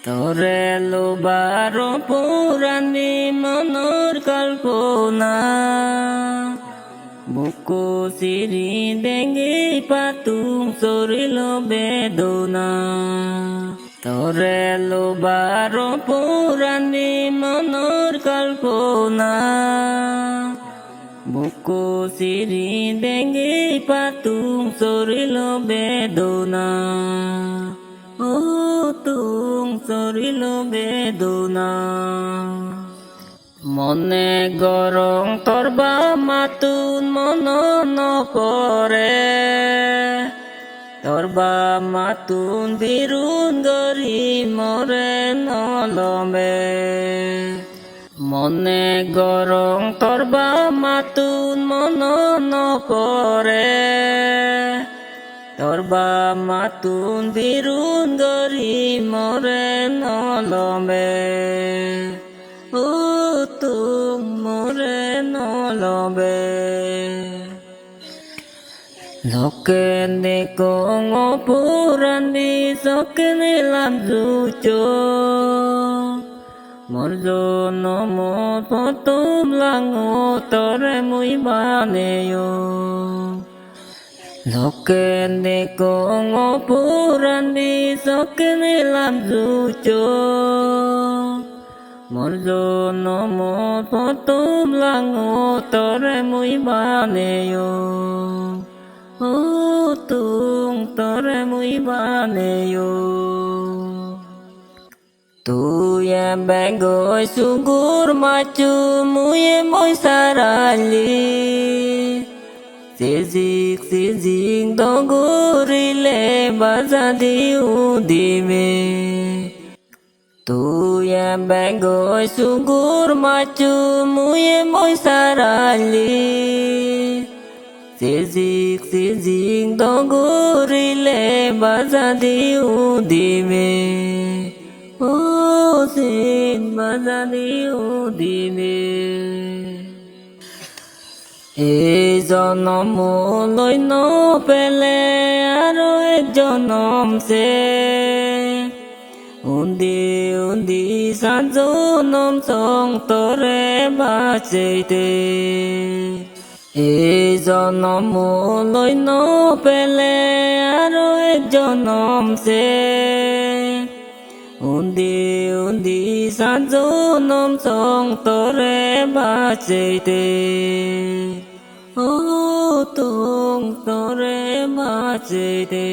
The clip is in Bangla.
তোরে লোবার পুরানি মনোর কল্পনা বুকু সিরি ডেঙ্গি পাতুম চরিল বেদনা তোরে লোবার পুরানি মনোর কল্পনা বুকু সিরি ডেঙ্গি পাতুম চরিল বেদনা ও তুম চরিল বেদনা মনে গরম তরবা মাতুন মন নপরে তরবা মাতুন বিরুন গরি মরে নলমে মনে গরম তরবা মাতুন মন নপরে তরবা মাতুন বিরুন গরি মরে নলমে ও তুম মরে নলমে লোকে দেখো পুরানি চকে নিলাম জুচো মোর জনম পতুম লাঙো তরে মুই বানেও লোকে দেখো পুরানি চকে নিলাম জুচো মোর জনম পতুম লাঙো তরে মুই বানেও ও তুম তরে মুই বানেও তুই বেগই সুগুর মাচু মুয়ে মই সারালি সিজিক দগুরিলে বাজা দিউ দিবে তুই বেগই সুগুর মাচু মুয়ে মই সারালি সিজিক দগুরিলে বাজা দিউ দিবে ও সিন বাজা দিউ দিবে এই জনম লৈ নপেলে আৰু এক জনম সে উন্দি সাত জনম চং তরে বাঁচেতে এই জনম লৈ নপেলে আৰু এক জনম সে উন্দি সাত জনম চং তরে বাঁচেতে ও তুম তরে বাঁচেতে